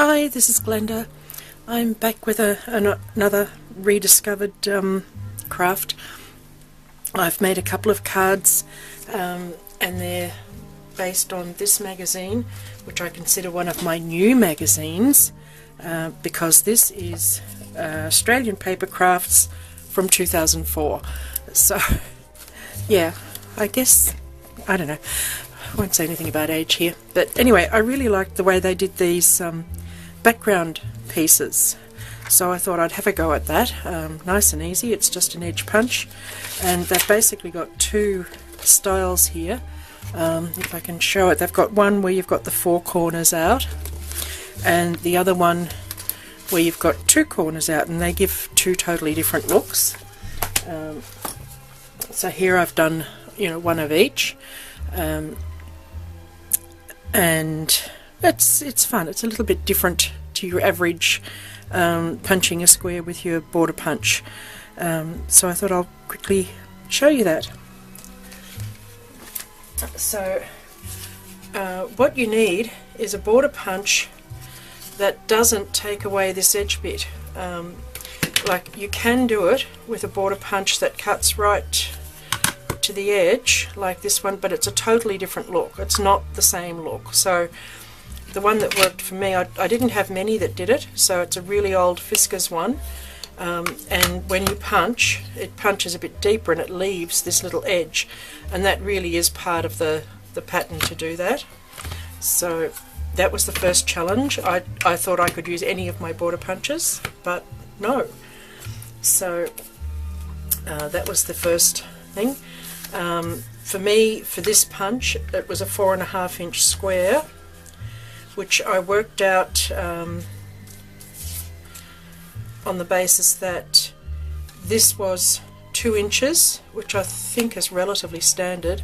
Hi, this is Glenda. I'm back with another rediscovered craft. I've made a couple of cards and they're based on this magazine, which I consider one of my new magazines because this is Australian Paper Crafts from 2004. So yeah, I guess, I don't know, I won't say anything about age here, but anyway, I really liked the way they did these background pieces, so I thought I'd have a go at that. Nice and easy, it's just an edge punch, and they've basically got two styles here. If I can show it, they've got one where you've got the four corners out, and the other one where you've got two corners out, and they give two totally different looks. So here I've done, one of each. And it's fun. It's a little bit different to your average punching a square with your border punch. So I thought I'll quickly show you that. So what you need is a border punch that doesn't take away this edge bit. Like, you can do it with a border punch that cuts right to the edge like this one, but it's a totally different look. It's not the same look. So the one that worked for me, I didn't have many that did it, so it's a really old Fiskars one, and when you punch, it punches a bit deeper and it leaves this little edge, and that really is part of the pattern to do that. So that was the first challenge. I thought I could use any of my border punches, but no. So that was the first thing. For me, for this punch, it was a 4.5 inch square, which I worked out on the basis that this was 2 inches, which I think is relatively standard,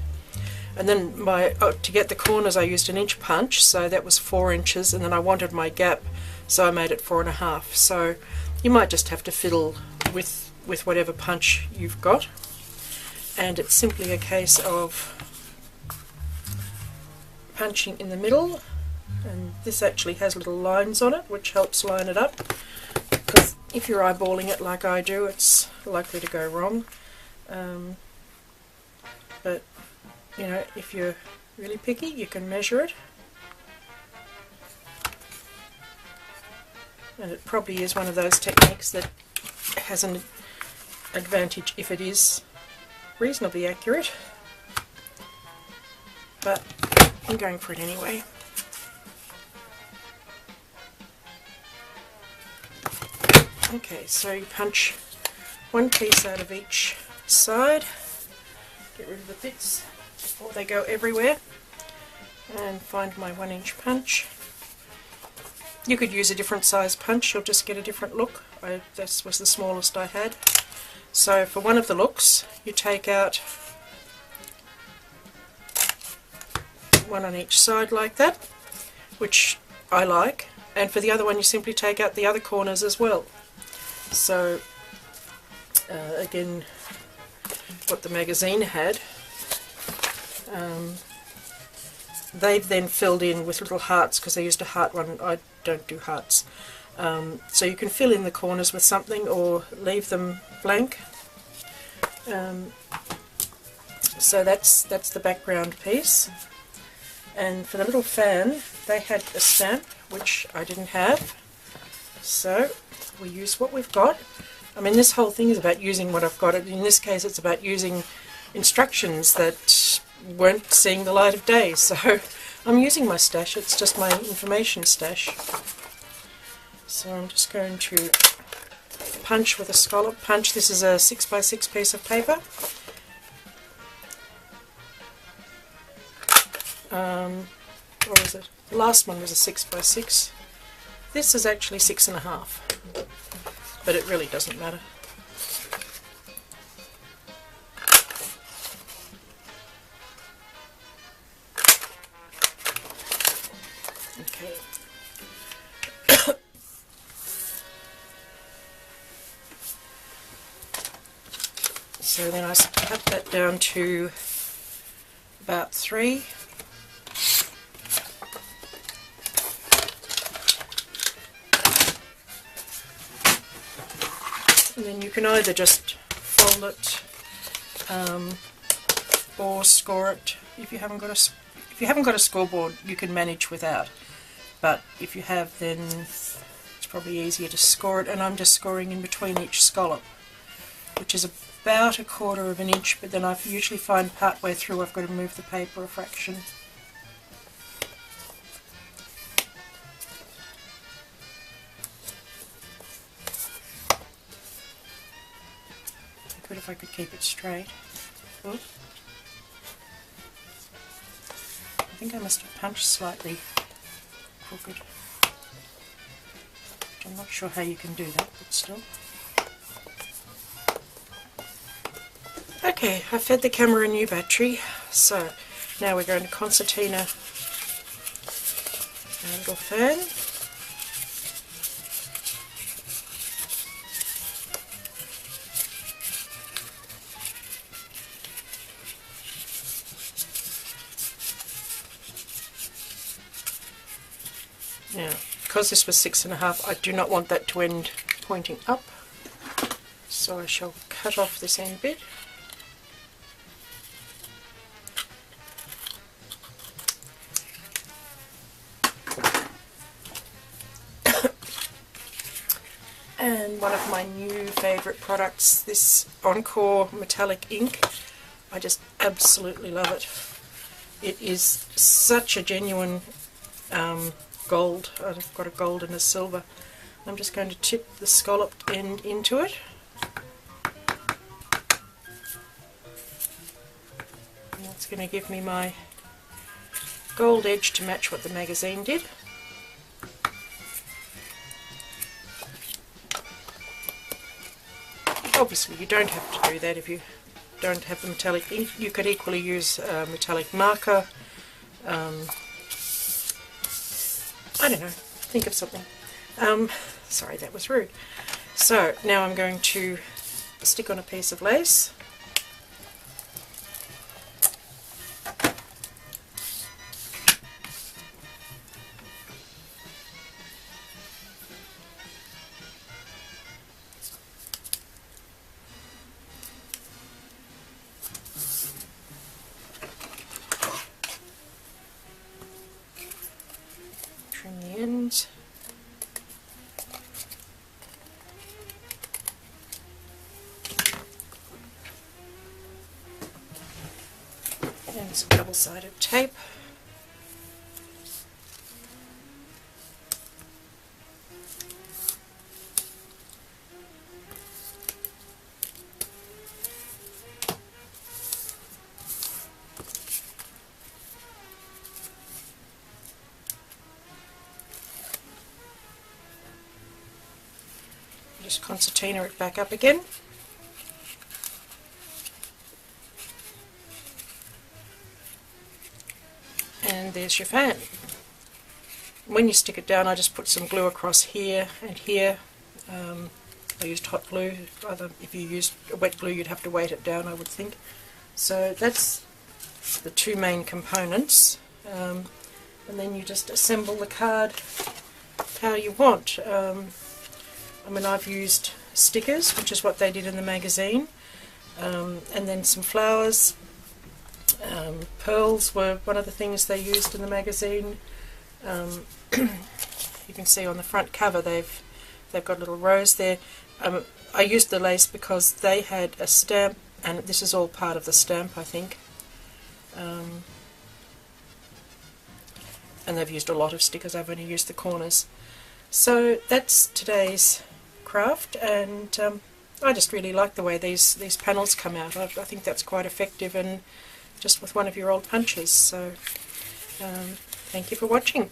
and then to get the corners I used an inch punch, so that was 4 inches, and then I wanted my gap, so I made it 4.5. So you might just have to fiddle with whatever punch you've got. And it's simply a case of punching in the middle, and this actually has little lines on it which helps line it up, because if you're eyeballing it like I do, it's likely to go wrong. But if you're really picky, you can measure it, and it probably is one of those techniques that has an advantage if it is reasonably accurate, but I'm going for it anyway. Okay, so you punch one piece out of each side, get rid of the bits before they go everywhere, and find my 1 inch punch. You could use a different size punch, you'll just get a different look. This was the smallest I had. So for one of the looks, you take out one on each side like that, which I like, and for the other one you simply take out the other corners as well. So again, what the magazine had, they've then filled in with little hearts, because they used a heart one. I don't do hearts. So you can fill in the corners with something or leave them blank. So that's the background piece. And for the little fan, they had a stamp, which I didn't have. So we use what we've got. I mean, this whole thing is about using what I've got. In this case, it's about using instructions that weren't seeing the light of day. So I'm using my stash. It's just my information stash. So I'm just going to punch with a scallop punch. This is a 6x6 piece of paper. What was it? The last one was a 6x6. This is actually 6.5, but it really doesn't matter. Okay. So then I cut that down to about 3. And then you can either just fold it or score it. If you haven't got a scoreboard, you can manage without. But if you have, then it's probably easier to score it. And I'm just scoring in between each scallop, which is about 1/4 of an inch. But then I usually find part way through I've got to move the paper a fraction. Good if I could keep it straight. Oops. I think I must have punched slightly crooked. I'm not sure how you can do that, but still. Okay, I fed the camera a new battery, so now we're going to concertina our little fan. Now, because this was 6.5, I do not want that to end pointing up, so I shall cut off this end bit. And one of my new favourite products, this Encore metallic ink. I just absolutely love it. It is such a genuine gold. I've got a gold and a silver. I'm just going to tip the scalloped end into it. And that's going to give me my gold edge to match what the magazine did. Obviously you don't have to do that if you don't have the metallic ink. You could equally use metallic marker. I don't know, think of something. Sorry, that was rude. So now I'm going to stick on a piece of lace. Trim the ends. And some double-sided tape. Just concertina it back up again. And there's your fan. When you stick it down, I just put some glue across here and here. I used hot glue. If you used wet glue, you'd have to weight it down, I would think. So that's the two main components. And then you just assemble the card how you want. I mean, I've used stickers, which is what they did in the magazine, and then some flowers. Pearls were one of the things they used in the magazine. You can see on the front cover they've got a little rose there. I used the lace because they had a stamp, and this is all part of the stamp, I think. And they've used a lot of stickers. I've only used the corners. So that's today's craft, and I just really like the way these panels come out. I think that's quite effective, and just with one of your old punches. So thank you for watching.